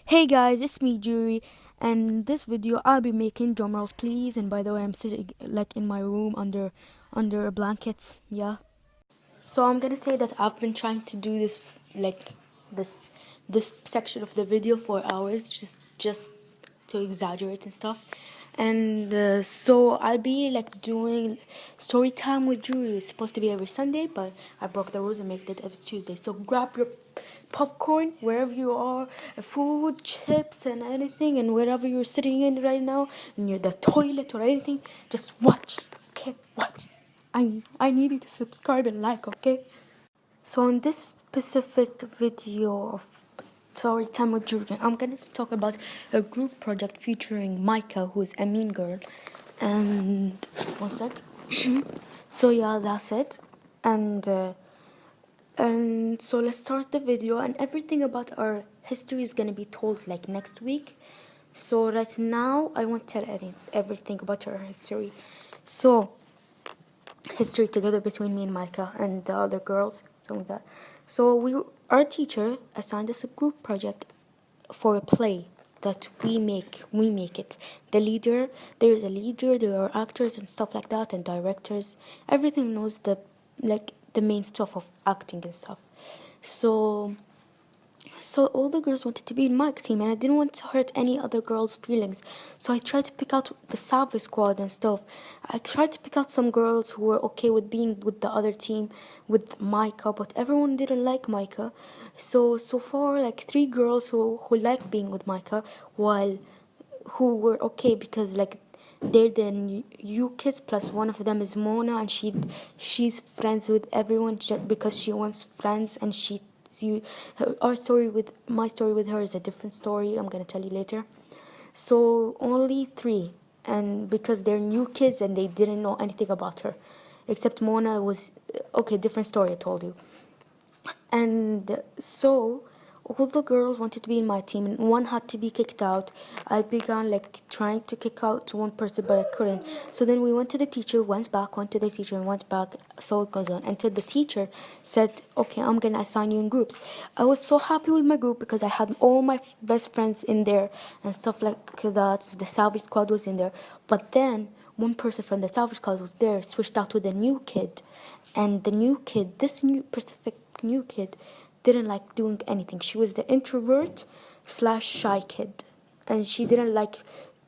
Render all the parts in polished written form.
Hey guys, it's me, Jury, and this video I'll be making drum rolls, please. And by the way, I'm sitting like in my room under blankets. Yeah. So I'm gonna say that I've been trying to do this this this section of the video for hours, just to exaggerate and stuff. And so I'll be like doing story time with Drew. It's supposed to be every Sunday, but I broke the rules and made it every Tuesday. So grab your popcorn wherever you are, food, chips, and anything, and wherever you're sitting in right now, near the toilet or anything, just watch. Okay, watch. I need you to subscribe and like, okay? So in this specific video of story time with Julian, I'm gonna talk about a group project featuring Micah, who is a mean girl, and one sec. So yeah, that's it, and so let's start the video, and everything about our history is gonna be told like next week. So right now, I won't tell everything about our history. So history together between me and Micah and the other girls, something like that. So our teacher assigned us a group project for a play that we make. We make it. The leader, there is a leader, there are actors and stuff like that, and directors. Everything knows the main stuff of acting and stuff. So all the girls wanted to be in my team, and I didn't want to hurt any other girls' feelings. So I tried to pick out the Savage Squad and stuff. I tried to pick out some girls who were okay with being with the other team, with Micah, but everyone didn't like Micah. So far, like 3 girls who liked being with Micah, while who were okay because like they're the new kids, plus one of them is Mona, and she's friends with everyone just because she wants friends, and our story with my story with her is a different story. I'm gonna tell you later. So only 3, and because they're new kids and they didn't know anything about her, except Mona was okay. Different story, I told you. And so all the girls wanted to be in my team, and one had to be kicked out. I began like trying to kick out one person, but I couldn't. So then we went to the teacher, went to the teacher, and went back. So it goes on until the teacher said, okay, I'm gonna assign you in groups. I was so happy with my group because I had all my best friends in there and stuff like that. The Savage Squad was in there, but then one person from the Savage Squad was there, switched out with a new kid, and the new kid, this new kid, didn't like doing anything. She was the introvert slash shy kid, and she didn't like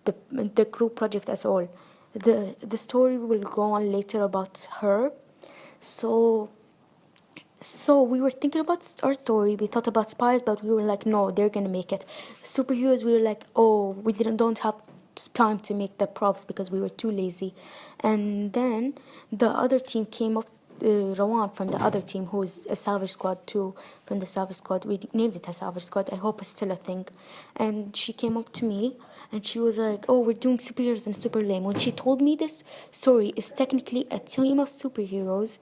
the group project at all. The story will go on later about her. So so we were thinking about our story. We thought about spies, but we were like, no, they're gonna make it. Superheroes, we were like, oh, we don't have time to make the props because we were too lazy. And then the other team came up. Rawan from the other team, who is a Savage Squad too, from the Savage Squad. We named it a Savage Squad. I hope it's still a thing. And she came up to me and she was like, "Oh, we're doing superheroes and super lame." When she told me this story is technically a team of superheroes,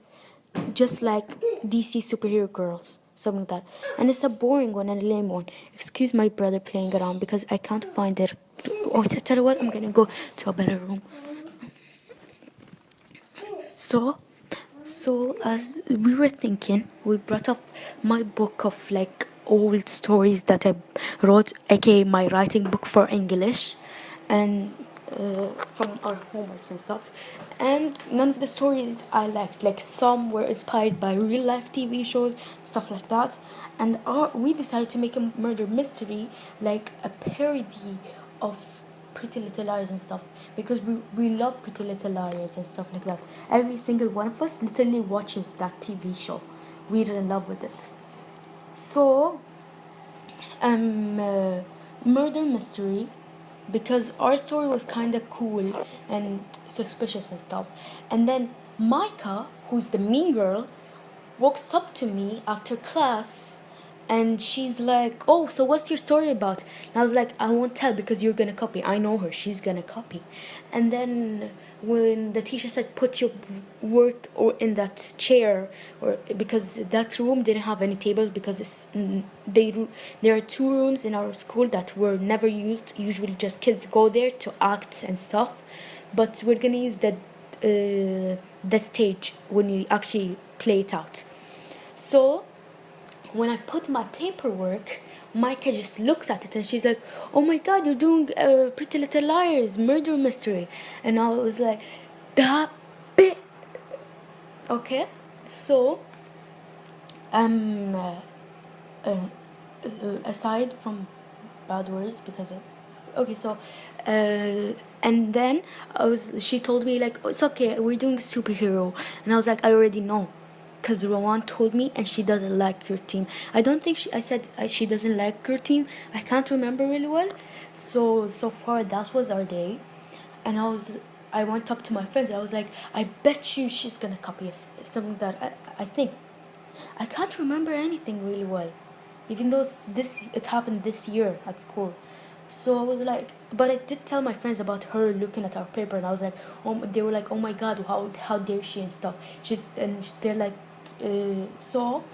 just like DC superhero girls, something like that. And it's a boring one and a lame one. Excuse my brother playing around because I can't find it. Oh, tell you what, I'm gonna go to a better room. So, so as we were thinking, we brought up my book of like old stories that I wrote, aka my writing book for English, and from our homeworks and stuff. And none of the stories I liked. Like some were inspired by real life TV shows, stuff like that. And we decided to make a murder mystery, like a parody of Pretty Little Liars and stuff, because we love Pretty Little Liars and stuff like that. Every single one of us literally watches that TV show. We're in love with it. So, murder mystery, because our story was kind of cool and suspicious and stuff. And then Micah, who's the mean girl, walks up to me after class, and she's like, "Oh, so what's your story about?" And I was like, "I won't tell because you're gonna copy. I know her, she's gonna copy." And then when the teacher said, "Put your work or in that chair," or because that room didn't have any tables, because there are 2 rooms in our school that were never used. Usually just kids go there to act and stuff, but we're gonna use the stage when we actually play it out. So when I put my paperwork Micah just looks at it and she's like, "Oh my God, you're doing Pretty Little Liars murder mystery," and I was like, "That bit." Okay, so um, uh, uh, aside from bad words, because okay, so and then she told me like, "Oh, it's okay, we're doing superhero," and I was like, "I already know." Because Rowan told me, and she doesn't like your team. I don't think I said she doesn't like your team. I can't remember really well. So far that was our day, and I went up to my friends. I was like, I bet you she's gonna copy something that I think. I can't remember anything really well, even though it happened this year at school. So I was like, but I did tell my friends about her looking at our paper, and I was like, oh, they were like, "Oh my God, how dare she," and stuff. They're like, so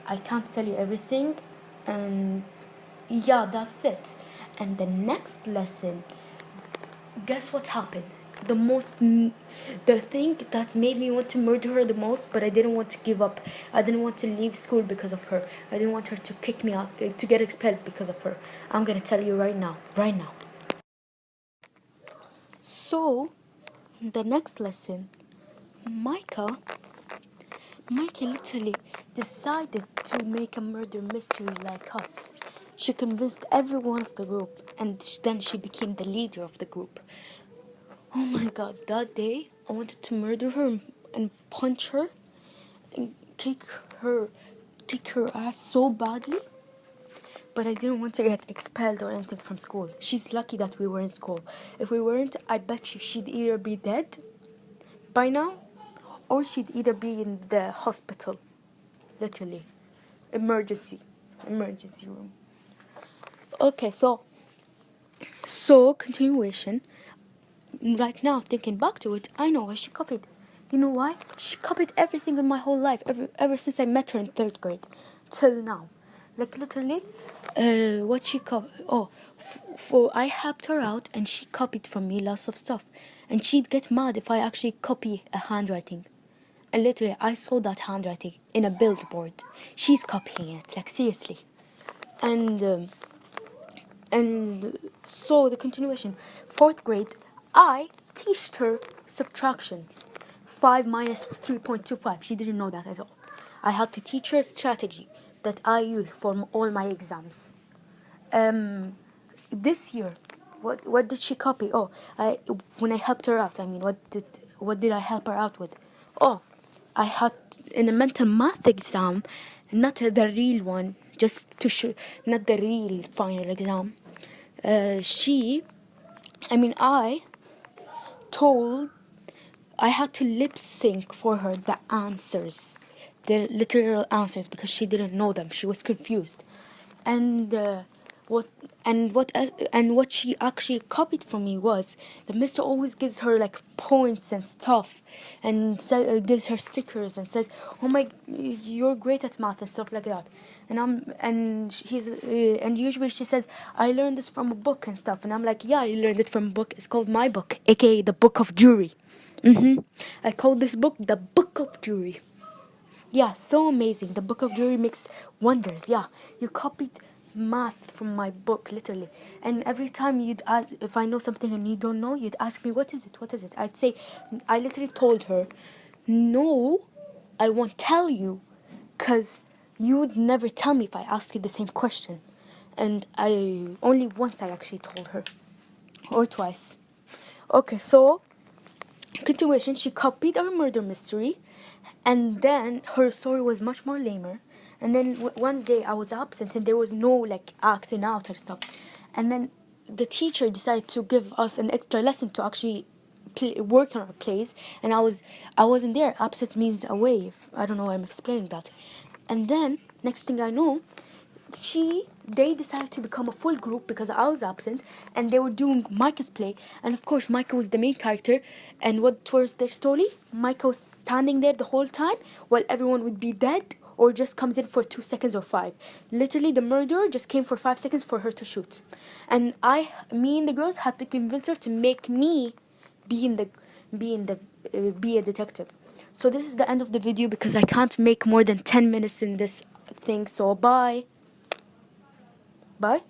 I can't tell you everything, and yeah, that's it. And the next lesson, guess what happened? The thing that made me want to murder her the most, but I didn't want to give up. I didn't want to leave school because of her. I didn't want her to kick me out, to get expelled because of her. I'm gonna tell you right now, right now. So, the next lesson, Micah, Micah literally decided to make a murder mystery like us. She convinced everyone of the group, and then she became the leader of the group. Oh my God, that day I wanted to murder her and punch her and her kick her ass so badly, but I didn't want to get expelled or anything from school. She's lucky that we were in school. If we weren't, I bet you she'd either be dead by now, or she'd either be in the hospital, literally, emergency emergency room. Okay, so continuation. Right now, thinking back to it, I know why she copied. You know why? She copied everything in my whole life, ever since I met her in third grade, till now. Like literally, what she copied. Oh, for I helped her out, and she copied from me lots of stuff, and she'd get mad if I actually copy a handwriting. And literally, I saw that handwriting in a billboard. She's copying it, like seriously. And so the continuation, fourth grade, I taught her subtractions. 5 minus 3.25. She didn't know that at all. I had to teach her a strategy that I use for all my exams. This year, what did she copy? Oh, when I helped her out. I mean, what did I help her out with? Oh, I had in a mental math exam, not the real one, just to show, not the real final exam. I told, I had to lip sync for her the answers, the literal answers, because she didn't know them. She was confused, and what what she actually copied from me was the mister always gives her like points and stuff, and gives her stickers and says, "Oh my, you're great at math," and stuff like that. And usually she says, "I learned this from a book and stuff," and I'm like, "Yeah, you learned it from a book. It's called my book, aka the Book of Jury." I call this book the Book of Jury. Yeah, so amazing. The Book of Jury makes wonders. Yeah, you copied math from my book, literally. And every time if I know something and you don't know, you'd ask me, "What is it? What is it?" I'd say, I literally told her, "No, I won't tell you, because you would never tell me if I ask you the same question." And only once I actually told her, or twice. Okay, so continuation, she copied our murder mystery, and then her story was much more lamer. And then one day I was absent and there was no like acting out or stuff, and then the teacher decided to give us an extra lesson to actually work on our plays, and I wasn't there. Absent means away, if I don't know why I'm explaining that. And then next thing I know, they decided to become a full group because I was absent, and they were doing Micah's play, and of course Micah was the main character. And what was their story? Micah was standing there the whole time while everyone would be dead or just comes in for 2 seconds or five. Literally, the murderer just came for 5 seconds for her to shoot, and me and the girls had to convince her to make me be in the be a detective. So this is the end of the video because I can't make more than 10 minutes in this thing. So bye. Bye.